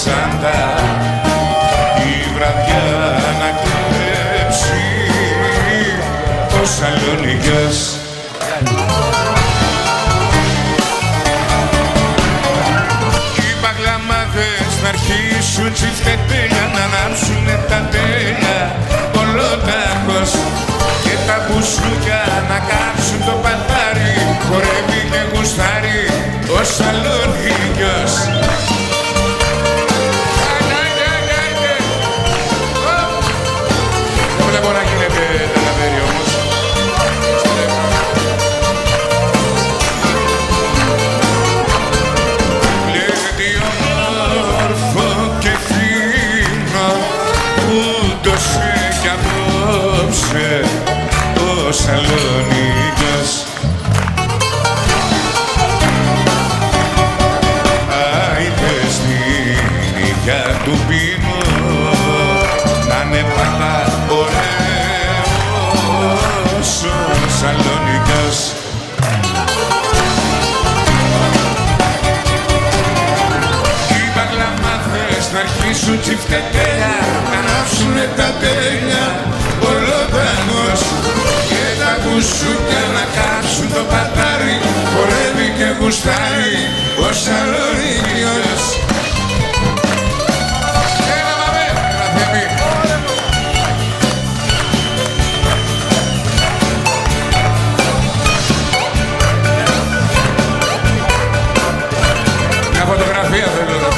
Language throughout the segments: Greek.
Σάντα η βραδιά να κλέψει ο Σαλονικιός. Οι παγλαμάδες να αρχίσουν τσιφτετέλια, να ανάψουνε τα τέλια ολόταχος και τα μπουσούκια να κάψουν το πατάρι, χορεύει και γουστάρει ο Σαλονικιός. Δεν μπορεί να γίνεται τελαβέρι όμως. Βλέπει όμορφο και φίνο ούτως έχει απόψε ο Σαλονικιός. Άιτε στην υγειά του πίνω να είναι πάντα ωραίος ο Σαλονικιός. Οι παγλαμάδες να αρχίσουν τσιφτετέλια, να ανάψουνε τα τέλια ολόταγος και τα μπουσούκια να κάψουν το πατάρι, χορεύει και γουστάρει ο Σαλονικιός. Φωτογραφία θέλω εδώ.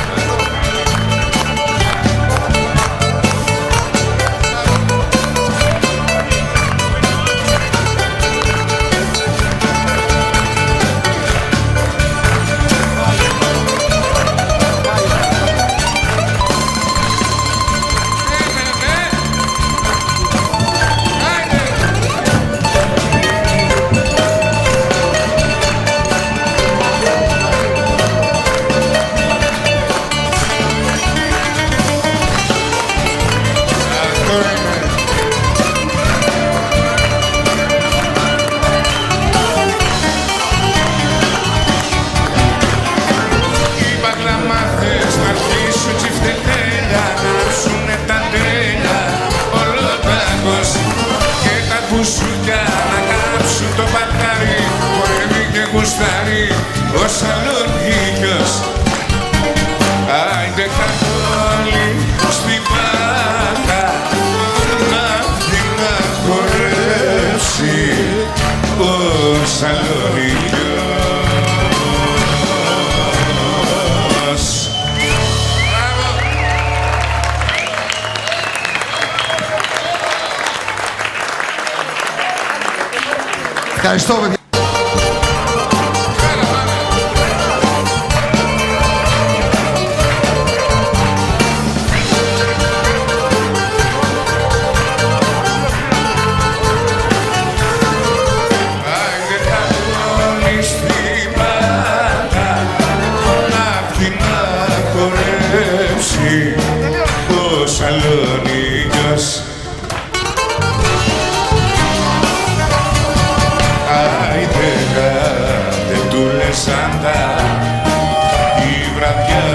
Μπουσούκια να κάψουν το πατάρι, χορεύει και γουστάρει ο Σαλονικιός. Άιντε καθόλοι στην πάντα να βγει να χορέψει ο Σαλονικιός. Ευχαριστώ, παιδιά. ο Σαλονικιός. Άιντε γάτε του Λεσάντα η βραδιά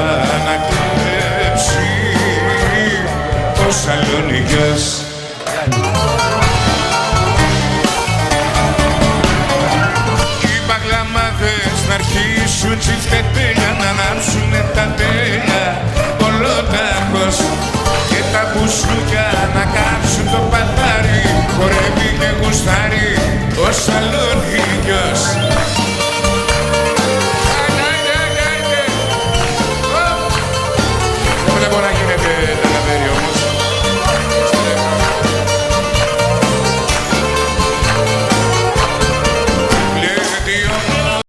να κλέψει ο Σαλονικιός. Οι παγλαμάδες να αρχίσουν τσιφτετέλια, να ανάψουνε τα τέλια ολόταχος και τα μπουσούκια να κάψουν το πατάρι, χορεύει και γουστάρει ο Σαλονικιός.